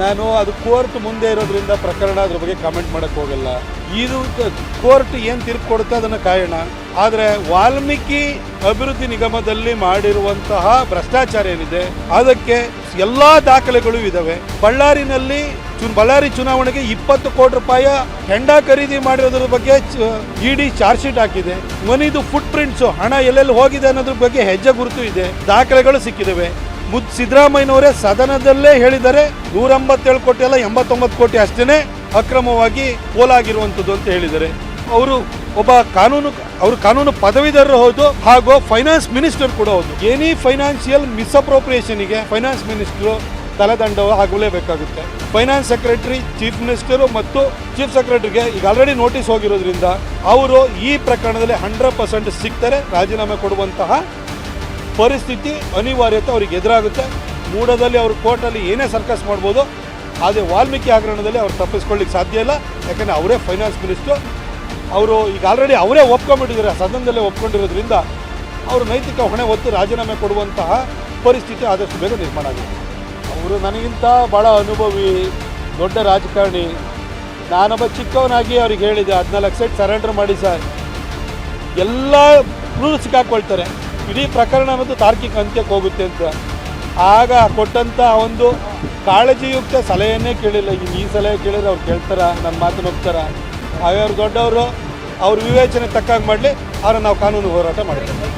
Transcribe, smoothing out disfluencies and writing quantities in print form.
ನಾನು ಅದು ಕೋರ್ಟ್ ಮುಂದೆ ಇರೋದ್ರಿಂದ ಪ್ರಕರಣ ಅದ್ರ ಬಗ್ಗೆ ಕಾಮೆಂಟ್ ಮಾಡೋಕ್ಕೆ ಹೋಗಲ್ಲ. ಇದು ಕೋರ್ಟ್ ಏನು ತೀರ್ಪು ಕೊಡುತ್ತೆ ಅದನ್ನು ಕಾಯೋಣ. ಆದರೆ ವಾಲ್ಮೀಕಿ ಅಭಿವೃದ್ಧಿ ನಿಗಮದಲ್ಲಿ ಮಾಡಿರುವಂತಹ ಭ್ರಷ್ಟಾಚಾರ ಏನಿದೆ ಅದಕ್ಕೆ ಎಲ್ಲ ದಾಖಲೆಗಳು ಇದ್ದಾವೆ. ಬಳ್ಳಾರಿ ಚುನಾವಣೆಗೆ 20 ಕೋಟಿ ರೂಪಾಯಿ ಹೆಂಡ ಖರೀದಿ ಮಾಡಿರೋದ್ರ ಬಗ್ಗೆ ಇಡಿ ಚಾರ್ಜ್ ಶೀಟ್ ಹಾಕಿದೆ. ಮನಿದು ಫುಟ್ ಪ್ರಿಂಟ್ಸು, ಹಣ ಎಲ್ಲೆಲ್ಲಿ ಹೋಗಿದೆ ಅನ್ನೋದ್ರ ಬಗ್ಗೆ ಹೆಜ್ಜೆ ಗುರುತು ಇದೆ, ದಾಖಲೆಗಳು ಸಿಕ್ಕಿದ್ದಾವೆ. ಸಿದ್ದರಾಮಯ್ಯನವರೇ ಸದನದಲ್ಲೇ ಹೇಳಿದ್ದಾರೆ 187 ಕೋಟಿ ಅಲ್ಲ 89 ಕೋಟಿ ಅಷ್ಟೇ ಅಕ್ರಮವಾಗಿ ಪೋಲಾಗಿರುವಂಥದ್ದು ಅಂತ ಹೇಳಿದ್ದಾರೆ. ಅವರು ಒಬ್ಬ ಕಾನೂನು ಪದವೀಧರರು ಹೌದು, ಹಾಗೂ ಫೈನಾನ್ಸ್ ಮಿನಿಸ್ಟರ್ ಕೂಡ ಹೌದು. ಎನಿ ಫೈನಾನ್ಷಿಯಲ್ ಮಿಸ್ಅಪ್ರೋಪ್ರಿಯೇಷನ್ಗೆ ಫೈನಾನ್ಸ್ ಮಿನಿಸ್ಟರು ತಲೆದಂಡ ಆಗಲೇಬೇಕಾಗುತ್ತೆ. ಫೈನಾನ್ಸ್ ಸೆಕ್ರೆಟರಿ, ಚೀಫ್ ಮಿನಿಸ್ಟರು ಮತ್ತು ಚೀಫ್ ಸೆಕ್ರೆಟರಿಗೆ ಈಗ ಆಲ್ರೆಡಿ ನೋಟಿಸ್ ಹೋಗಿರೋದ್ರಿಂದ ಅವರು ಈ ಪ್ರಕರಣದಲ್ಲಿ 100% ಸಿಗ್ತಾರೆ. ರಾಜೀನಾಮೆ ಕೊಡುವಂತಹ ಪರಿಸ್ಥಿತಿ ಅನಿವಾರ್ಯತೆ ಅವ್ರಿಗೆ ಎದುರಾಗುತ್ತೆ. ಮೂಡದಲ್ಲಿ ಅವರು ಕೋರ್ಟಲ್ಲಿ ಏನೇ ಸರ್ಕಸ್ ಮಾಡ್ಬೋದು, ಆದರೆ ವಾಲ್ಮೀಕಿ ಹಗರಣದಲ್ಲಿ ಅವ್ರು ತಪ್ಪಿಸ್ಕೊಳ್ಳಿಕ್ಕೆ ಸಾಧ್ಯ ಇಲ್ಲ. ಯಾಕಂದರೆ ಅವರೇ ಫೈನಾನ್ಸ್ ಮಿನಿಸ್ಟರ್. ಅವರು ಈಗ ಆಲ್ರೆಡಿ ಅವರೇ ಒಪ್ಕೊಂಡ್ಬಿಟ್ಟಿದ್ದಾರೆ, ಸದನದಲ್ಲೇ ಒಪ್ಕೊಂಡಿರೋದ್ರಿಂದ ಅವರು ನೈತಿಕ ಹೊಣೆ ಹೊತ್ತು ರಾಜೀನಾಮೆ ಕೊಡುವಂತಹ ಪರಿಸ್ಥಿತಿ ಆದಷ್ಟು ಬೇಗ ನಿರ್ಮಾಣ ಆಗಿದೆ. ಅವರು ನನಗಿಂತ ಭಾಳ ಅನುಭವಿ, ದೊಡ್ಡ ರಾಜಕಾರಣಿ. ನಾನೊಬ್ಬ ಚಿಕ್ಕವನಾಗಿ ಅವ್ರಿಗೆ ಹೇಳಿದೆ 14 ಸೆಟ್ ಸರೆಂಡರ್ ಮಾಡಿ ಸರ್, ಎಲ್ಲರೂ ಸಿಕ್ಕಾಕೊಳ್ತಾರೆ, ಇಡೀ ಪ್ರಕರಣ ಅನ್ನೋದು ತಾರ್ಕಿಕ ಅಂತ್ಯಕ್ಕೆ ಹೋಗುತ್ತೆ ಅಂತ. ಆಗ ಕೊಟ್ಟಂಥ ಒಂದು ಕಾಳಜಿಯುಕ್ತ ಸಲಹೆಯನ್ನೇ ಕೇಳಿಲ್ಲ. ಈ ಸಲಹೆ ಕೇಳಿದ್ರೆ ಅವ್ರು ಕೇಳ್ತಾರ, ನನ್ನ ಮಾತನ್ನು ಒಪ್ತಾರ? ಅವ್ರು ದೊಡ್ಡವರು, ಅವ್ರ ವಿವೇಚನೆ ತಕ್ಕಾಗಿ ಮಾಡಲಿ, ಅವ್ರನ್ನ ನಾವು ಕಾನೂನು ಹೋರಾಟ ಮಾಡ್ತೀವಿ.